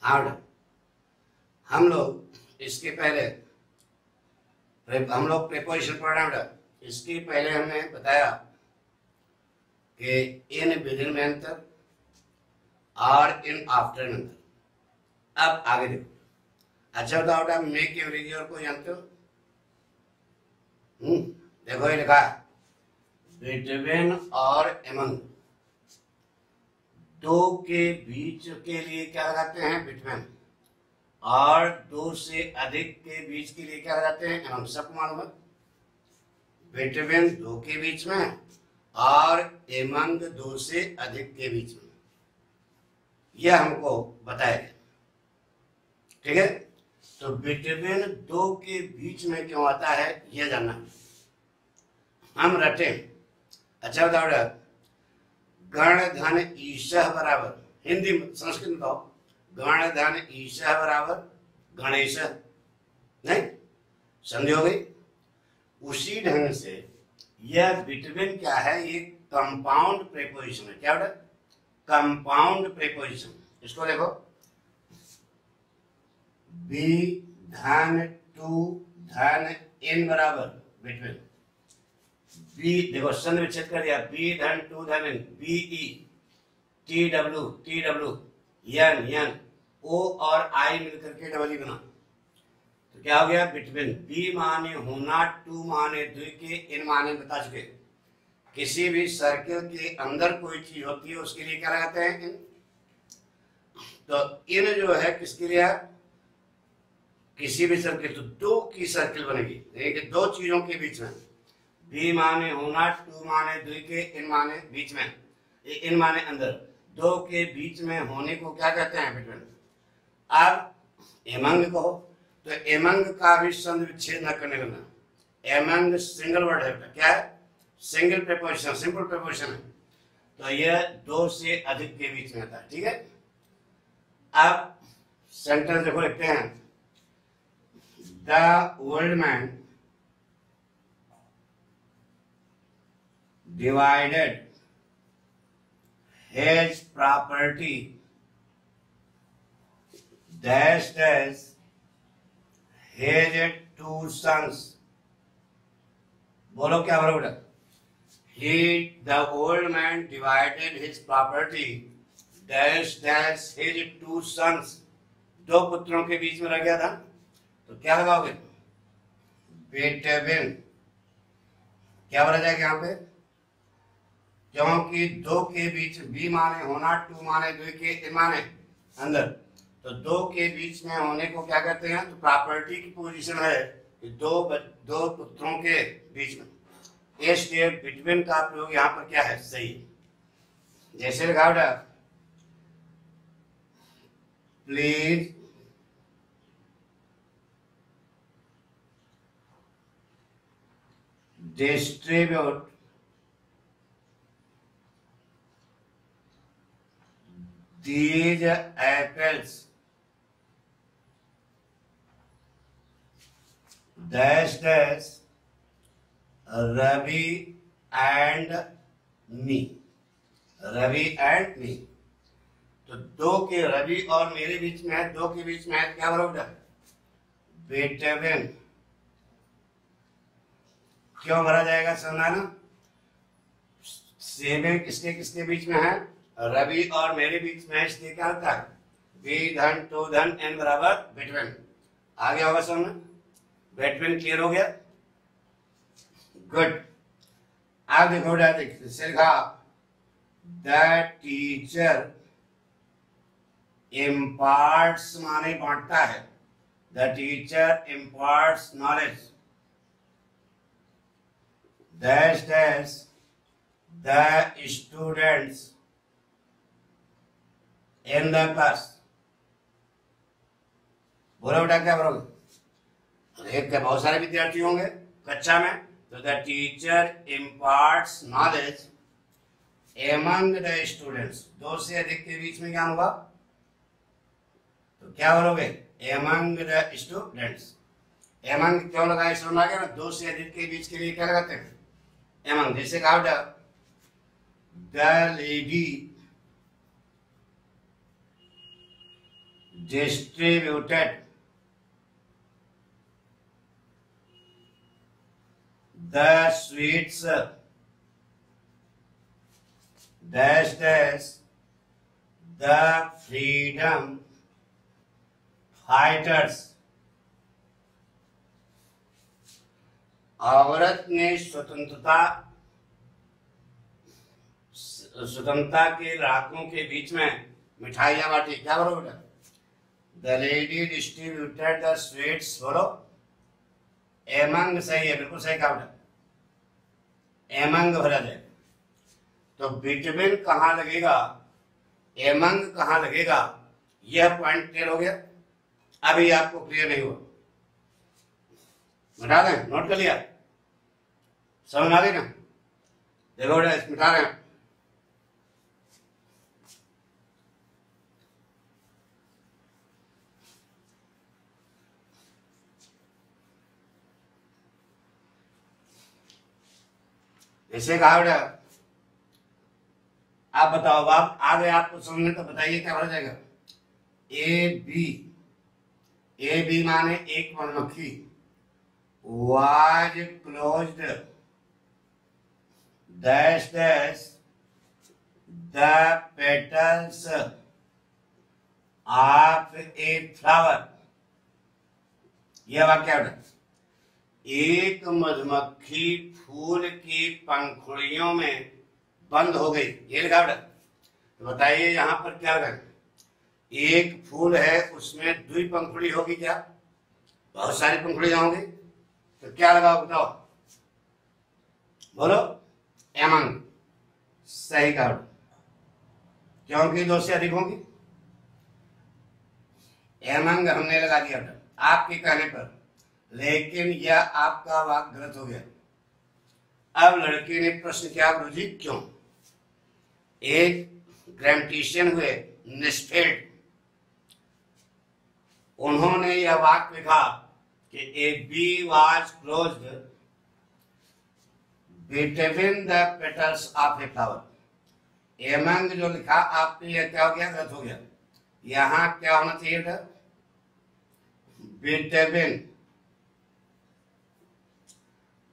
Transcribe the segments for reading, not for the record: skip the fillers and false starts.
Out. हम लोग इसके पहले हम लोग प्रीपोजिशन प्रोनाउन, इसके पहले हमने बताया कि इन बिगिन में अंतर और इन आफ्टर में अंतर। अब आगे देखो। अच्छा बताओ बेटा, मेक एवरेज और को जानते हो? देखो ये लिखा है बिटवीन और एमंग। दो के बीच के लिए क्या लगाते हैं? बिटवीन। और दो से अधिक के बीच के लिए क्या लगाते हैं? एमंग। सबको मालूम है बिटवीन दो के बीच में और एमंग दो से अधिक के बीच में, यह हमको बताया गया। ठीक है, तो बिटवीन दो के बीच में क्यों आता है यह जानना हम रटे। अच्छा बताओ, गण धन ईशः बराबर, हिंदी संस्कृत में बताओ, गण धन ईशः बराबर गणेश, नहीं? संधि हो गई। उसी ढंग से यह बिटवीन क्या है? ये कंपाउंड प्रीपोजिशन है। क्या बेटा? Compound preposition. इसको देखो, बी धन टू धन इन बराबर बिटवीन। बी देखो संधि विच्छेद कर दिया, बी धन टू धन in, B E T W N N O और आई मिलकर के डबल ई बना, तो क्या हो गया? बिटवीन। बी माने होना, टू माने द्वितीय, इन माने बता चुके। किसी भी सर्किल के अंदर कोई चीज होती है उसके लिए क्या लगाते हैं? इन। तो इन जो है किसके लिए है? किसी भी सर्किल, तो दो की सर्किल बनेगी, देखिए दो चीजों के बीच में। बी माने होना, टू माने द्वितीय, इन माने बीच में, इन माने अंदर, दो के बीच में होने को क्या कहते हैं? बिटवीन। अब एमंग कहो तो एमंग का भी संधि विच्छेद न करने देना। एमंग सिंगल वर्ड है, क्या है? सिंगल प्रीपोजिशन, सिंपल प्रीपोजिशन है, तो यह दो से अधिक के बीच में आता है। ठीक है, अब सेंटेंस देखो, लिखते हैं the old man divided his property dash dash his two sons। बोलो क्या बरोबर? the old man divided his property dash dash his two sons। दो पुत्रों के बीच में रह गया था, तो क्या लगाओगे? बिटवीन। क्या बोला जाएगा यहाँ पे? क्योंकि दो के बीच, बी माने होना, टू माने द्वितीय, इन माने अंदर, तो दो के बीच में होने को क्या कहते हैं? तो प्रॉपर्टी की पोजीशन है कि दो पुत्रों के बीच में। इसलिए बिटवीन का प्रयोग यहाँ पर क्या है? सही। जैसे लिखा बेटा, please distribute these apples dash dash Ravi and me। Ravi and me, तो दो के रवि और मेरे बीच में है, दो के बीच में है, क्या बरोबर? बिटवीन। क्यों भरा जाएगा? समझना। सेम किसके किसके बीच में है? रवि और मेरे बीच में, इसलिए क्या होता है? बी धन टू धन एन बराबर बिटवीन। आ गया होगा समझ? बिटवीन क्लियर हो गया? गुड। आप देखो लिखा द टीचर इम्पार्ट्स माने बांटता है, the teacher imparts knowledge dash dash the students in the class. बोलो बेटा क्या बोलोगे? एक के बहुत सारे विद्यार्थी होंगे कक्षा में, तो the teacher imparts knowledge among the students. दो से अधिक के बीच में क्या होगा? तो क्या बोलोगे? Among the students. एमंग क्यों लगाए? समझ आ गया ना? दो से अधिक के बीच के लिए क्या लगाते हैं? एमंग। जैसे कहा बेटा, the lady distributed the sweets dash dash the freedom fighters। औरत ने स्वतंत्रता के लड़ाकों के बीच में मिठाइयां बांटी। क्या बोलो बेटा? The lady distributed the sweets. बोलो एमंग सही है, बिल्कुल सही कहा बेटा, एमंग भरा जाए। तो बिटवीन कहाँ लगेगा, एमंग कहाँ लगेगा, यह पॉइंट क्लियर हो गया। अभी आपको क्लियर नहीं हुआ, मिटा दें, नोट कर लिया, समझ आ गई ना? देखो बेटा मिटा रहे हैं। ऐसे कहा बेटा, आप बताओ, आप आ गए आपको समझने तो बताइए क्या भरा जाएगा। ए बी माने एक मधुमक्खी was closed dash dash the petals of a flower। यह वाक्य है। एक मधुमक्खी फूल की पंखुड़ियों में बंद हो गई, ये लिखा बेटा। तो बताइए यहाँ पर क्या लगा? एक फूल है, उसमें दुई पंखुड़ी होगी क्या? बहुत सारी पंखुड़ियां होंगी, तो क्या लगा बताओ? बोलो एमंग। सही कहा, क्योंकि दो से अधिक होंगी। एमंग हमने लगा दिया बेटा आपके कहने पर, लेकिन यह आपका वाक्य गलत हो गया। अब लड़के ने प्रश्न किया, गुरुजी क्यों? एक ग्रामेटिशियन हुए निस्फेल्ड, उन्होंने यह वाक्य लिखा कि A B was closed between the petals of a flower. Among जो लिखा आपने, यह क्या हो गया? गलत हो गया। यहां क्या होना चाहिए था? बिटवीन।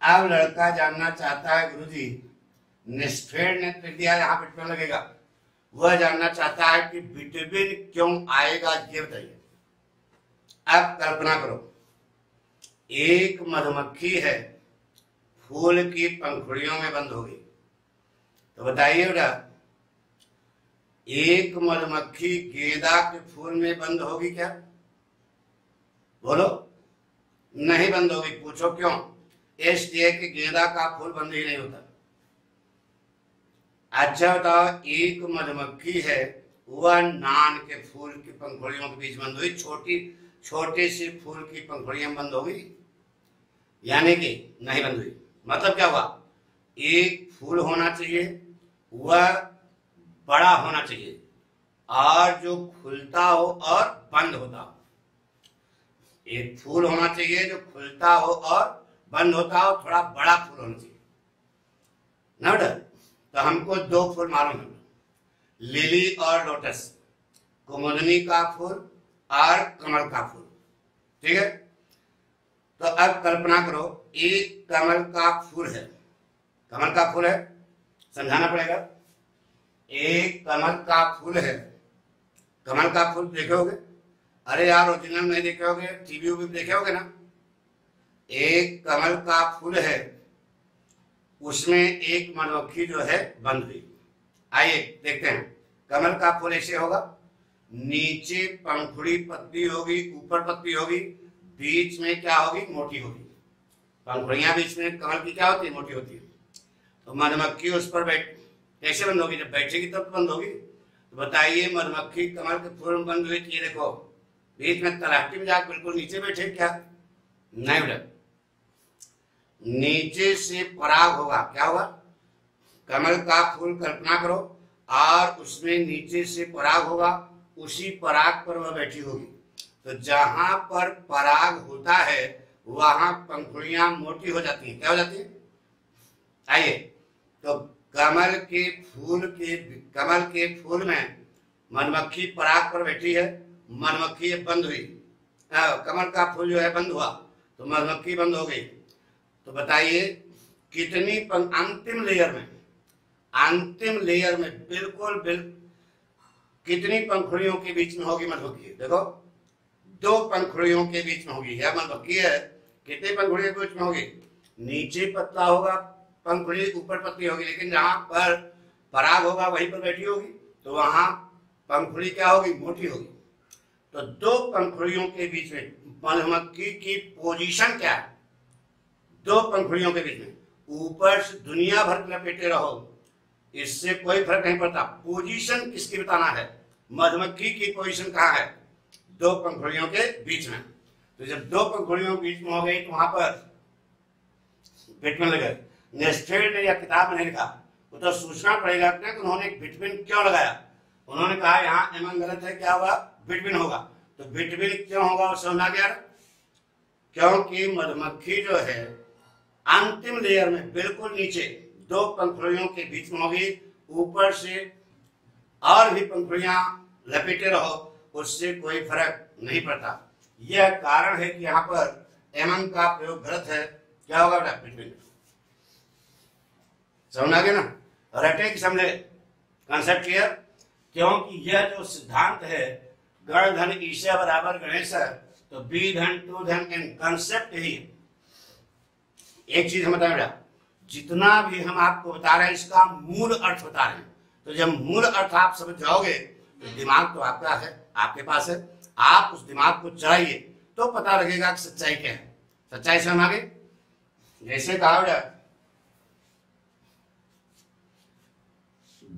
अब लड़का जानना चाहता है, गुरुजी निस्फेल्ड ने लिख दिया, यहाँ बिटवीन लगेगा। वह जानना चाहता है कि बिटवीन क्यों आएगा, ये बताइए। अब कल्पना करो, एक मधुमक्खी है, फूल की पंखुड़ियों में बंद हो गई। तो बताइए बेटा, एक मधुमक्खी गेंदा के फूल में बंद होगी क्या? बोलो नहीं बंद होगी। पूछो क्यों? इसलिए कि गेंदा का फूल बंद ही नहीं होता। अच्छा बताओ, एक मधुमक्खी है, वह नान के फूल की पंखुड़ियों के बीच बंद हुई, छोटी सी फूल की पंखुड़ियां बंद हो गई, यानी कि नहीं बंद हुई। मतलब क्या हुआ? एक फूल होना चाहिए, वह बड़ा होना चाहिए, और जो खुलता हो और बंद होता हो। एक फूल होना चाहिए जो खुलता हो और बंद होता हो, थोड़ा बड़ा फूल होना चाहिए ना बेटा। तो हमको दो फूल मालूम है, लिली और लोटस, कुमुदनी का फूल और कमल का फूल, ठीक है। तो अब कल्पना करो, एक कमल का फूल है, कमल का फूल है, समझाना पड़ेगा। एक कमल का फूल है, कमल का फूल देखे होगे? अरे यार ओरिजिनल नहीं देखे होगे, टीवी भी देखे होगे ना। एक कमल का फूल है, उसमें एक मधुमक्खी जो है बंद हुई। आइए देखते हैं। कमल का फूल ऐसे होगा, नीचे पंखुड़ी पतली होगी, ऊपर पतली होगी, बीच में क्या होगी? मोटी होगी। पंखुड़ियां बीच में कमल की क्या होती है? मोटी होती है। तो मधुमक्खी उस पर कैसे बंद होगी? जब बैठेगी तब बंद होगी। तो बताइए, मधुमक्खी कमल के फूल में बंद हुई, ये देखो बीच में तलहटी में जाकर बिल्कुल नीचे बैठे क्या? नहीं बेटा, नीचे से पराग होगा। क्या होगा? कमल का फूल कल्पना करो, और उसमें नीचे से पराग होगा, उसी पराग पर वह बैठी होगी। तो जहां पर पराग होता है वहां पंखुड़ियां मोटी हो जाती हैं। क्या हो जाती है? आइए, तो कमल के फूल में मधुमक्खी पराग पर बैठी है, मधुमक्खी बंद हुई, कमल का फूल जो है बंद हुआ तो मधुमक्खी बंद हो गई। तो बताइए कितनी अंतिम लेयर में बिल्कुल कितनी पंखुड़ियों के बीच में होगी मधुमक्खी? देखो 2 पंखुड़ियों के बीच में होगी। यह मधुमक्खी है, कितनी पंखुड़ियों के बीच में होगी? नीचे पतला होगा पंखुड़ी, ऊपर पतली होगी, लेकिन जहां पर पराग होगा वहीं पर बैठी होगी, तो वहां पंखुड़ी क्या होगी? मोटी होगी। तो 2 पंखुड़ियों के बीच में मधुमक्खी की पोजीशन क्या है? 2 पंखुड़ियों के बीच में ऊपर से दुनिया भर लपेटे रहो, इससे कोई फर्क नहीं पड़ता। पोजीशन किसकी बताना है? मधुमक्खी की पोजीशन कहाँ है? 2 पंखुड़ियों के बीच में। तो जब 2 पंखुड़ियों के बीच में हो गई तो वहां पर बिटवीन लगे। नेस्टेड या किताब में नहीं लिखा, वो तो सोचना पड़ेगा कि उन्होंने बिटवीन क्यों लगाया। उन्होंने कहा यहाँ एमन गलत है, क्या होगा? बिटवीन होगा। तो बिटवीन क्यों होगा वो समझना गया? क्योंकि मधुमक्खी जो है अंतिम लेयर में बिल्कुल नीचे 2 पंखुड़ियों के बीच में होगी, ऊपर से और भी पंखुड़ियां लपेटे रहो, उससे कोई फर्क नहीं पड़ता। यह कारण है कि यहाँ पर एमन का प्रयोग गलत है। क्या होगा बेटा? बिटवीन। समझ आ गया ना? रटे कि समझे? Concept clear? क्योंकि यह जो सिद्धांत है गण धन ईशा बराबर गणेश, तो बी धन टू धन एन, कंसेप्ट यही है। एक चीज हम बताएं बेटा, जितना भी हम आपको बता रहे हैं इसका मूल अर्थ बता रहे हैं। तो जब मूल अर्थ आप समझ जाओगे तो दिमाग तो आपका है, आपके पास है, आप उस दिमाग को चलाइए तो पता लगेगा कि सच्चाई क्या है। सच्चाई समझ आ गई? जैसे कहा बेटा,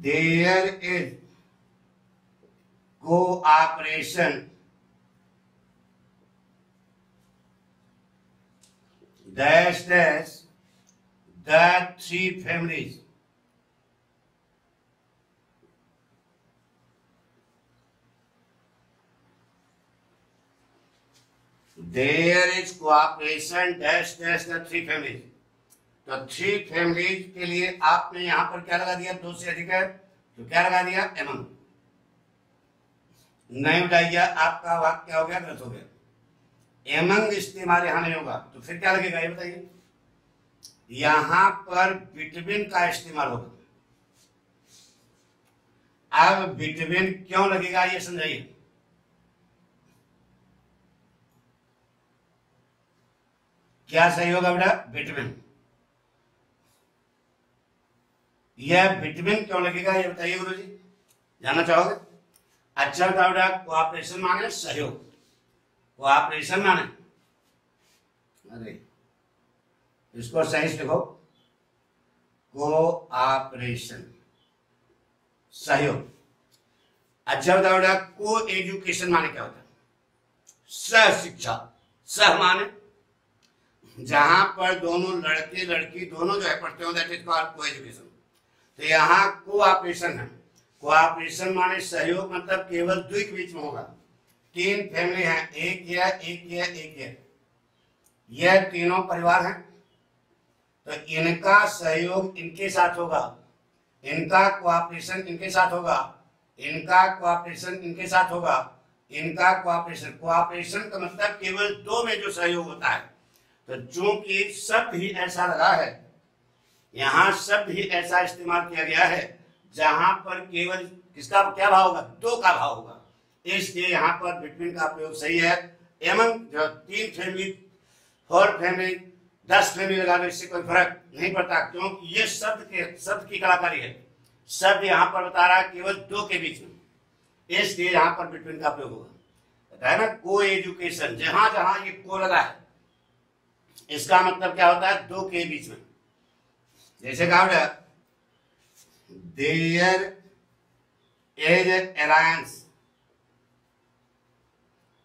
there is cooperation dash dash the 3 families. There is cooperation dash dash the 3 families. तो 3 फैमिलीज के लिए आपने यहां पर क्या लगा दिया? 2 से अधिक है तो क्या लगा दिया? एमंग। नहीं बताइए, आपका वाक्य क्या हो गया? गलत हो गया। एमंग इस्तेमाल यहां नहीं होगा तो फिर क्या लगेगा? ये बताइए। यहां पर बिटवीन का इस्तेमाल होगा। अब बिटवीन क्यों लगेगा ये समझाइए। क्या सही होगा बेटा? बिटवीन। यह बिटवीन क्यों लगेगा ये बताइए गुरु जी, जानना चाहोगे? अच्छा बताओ बेटा, कोऑपरेशन माने सहयोग, कोऑपरेशन माने, अरे इसको सही से लिखो, कोऑपरेशन सहयोग। अच्छा बताओ बेटा, को एजुकेशन माने क्या होता है? सह शिक्षा। सह माने जहां पर दोनों लड़के लड़की दोनों जो है पढ़ते हो, दैट इज कॉल्ड को एजुकेशन। तो यहाँ कोऑपरेशन है। कोऑपरेशन माने सहयोग, मतलब केवल 2 के बीच में होगा। 3 फैमिली हैं, एक यह तीनों परिवार हैं, तो इनका सहयोग इनके साथ होगा, इनका कोऑपरेशन इनके साथ होगा, इनका कोऑपरेशन इनके साथ होगा, इनका कोऑपरेशन। कोऑपरेशन का मतलब केवल 2 में जो सहयोग होता है। तो चूंकि शब्द ही ऐसा लगा है, यहाँ शब्द ही ऐसा इस्तेमाल किया गया है जहां पर केवल किसका क्या भाव होगा? 2 का भाव होगा, इसलिए यहाँ पर बिटवीन का प्रयोग सही है। एमंग जो 3 फैमिली, 4 फैमिली, 10 फैमिली लगा दो, इससे कोई फर्क नहीं पड़ता, क्योंकि ये शब्द की कलाकारी है। शब्द यहाँ पर बता रहा है केवल 2 के बीच में, इसलिए यहाँ पर बिटवीन का प्रयोग होगा। बताया ना, को एजुकेशन, जहां जहां ये को लगा है इसका मतलब क्या होता है? 2 के बीच में। जैसे कहा there is alliance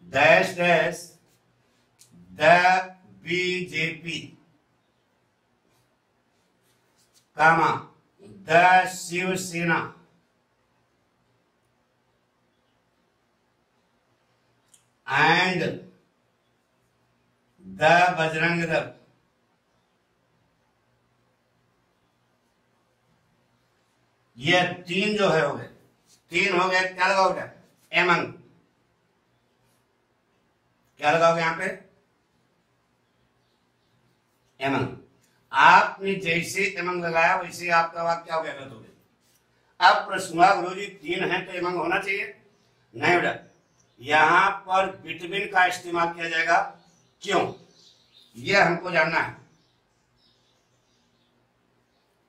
dash dash the BJP comma the Shiv Sena and the Bajrang Dal. ये 3 जो है हो गए, 3 हो गए, क्या लगा बेटा? एमंग। क्या लगाओगे यहाँ पे? एमंग। आपने जैसे एमंग लगाया वैसे आपका वाक्य क्या हो गया? गलत हो गया। अब प्रश्न हुआ गुरु जी 3 है तो एमंग होना चाहिए? नहीं बेटा, यहां पर बिटवीन का इस्तेमाल किया जाएगा। क्यों? यह हमको जानना है।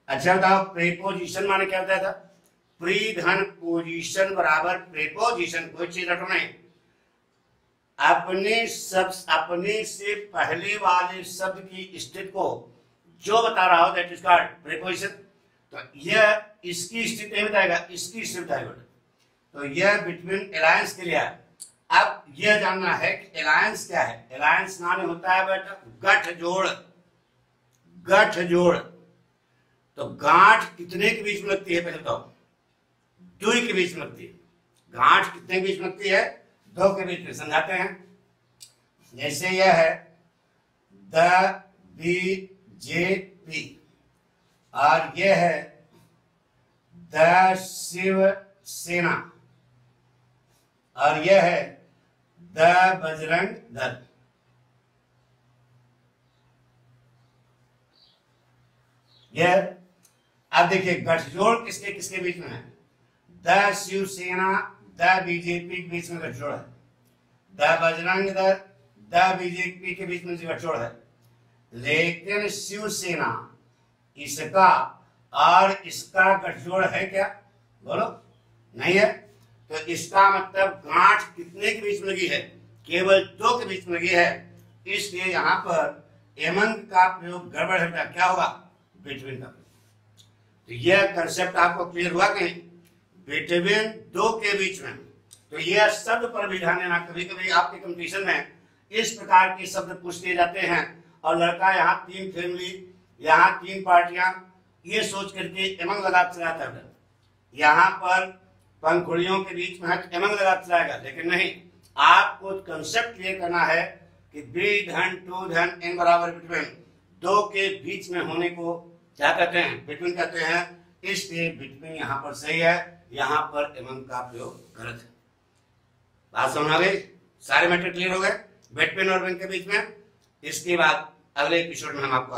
अच्छा बताओ, प्रीपोजिशन माने क्या होता था? प्री धन पोजीशन बराबर प्रीपोजिशन। कोई चीज रटो नहीं, अपने से पहले वाले शब्द की स्थिति को जो बता रहा हो दैट इज कॉल्ड प्रीपोजिशन। तो यह इसकी स्थिति नहीं बताएगा, इसकी स्थिति बताएगा। तो यह बिटवीन अलायंस के लिए है। अब यह जानना है कि अलायंस क्या है। अलायंस माने होता है बेटा गठजोड़। गठजोड़। तो गांठ कितने के बीच में लगती है? पहले बताओ। 2 के बीच में लगती है। गांठ कितने के बीच में लगती है? 2 के बीच में। समझाते हैं। जैसे यह है द बीजेपी और यह है द शिवसेना और यह है द बजरंग दल। यह अब देखिए गठजोड़ किसके किसके बीच में है? द शिवसेना द बीजेपी के बीच में गठजोड़ है। द बजरंग दल द बीजेपी के बीच में गठजोड़ है। लेकिन शिवसेना इसका और इसका गठजोड़ है क्या? बोलो। नहीं है। तो इसका मतलब गांठ कितने के बीच में लगी है? केवल 2 के बीच में लगी है। इसलिए यहां पर एमंग का प्रयोग गड़बड़ है। क्या होगा? बिटवीन का। तो यह कंसेप्ट आपको क्लियर हुआ कि बिटवीन 2 के बीच में। तो यह शब्द पर भी ध्यान देना। कभी कभी आपके कंपटीशन में इस प्रकार के शब्द पूछ दिए जाते हैं और लड़का यहाँ 3 फैमिली, यहाँ 3 पार्टियां, ये सोच करके एमंग लगा चलाता है। यहाँ पर पंखुड़ियों के बीच में है तो एमंग लगा चलाएगा। लेकिन नहीं, आपको कंसेप्ट क्लियर करना है कि बी धन टू धन एन बराबर बिटवीन 2 के बीच में होने को क्या कहते हैं? बिटवीन कहते हैं। इसलिए बिटवीन यहाँ पर सही है, यहाँ पर एमंग का प्रयोग गलत है। बात समझ आ गई? सारे मैटर क्लियर हो गए बिटवीन और बिटवीन के बीच में। इसके बाद अगले एपिसोड में हम आपको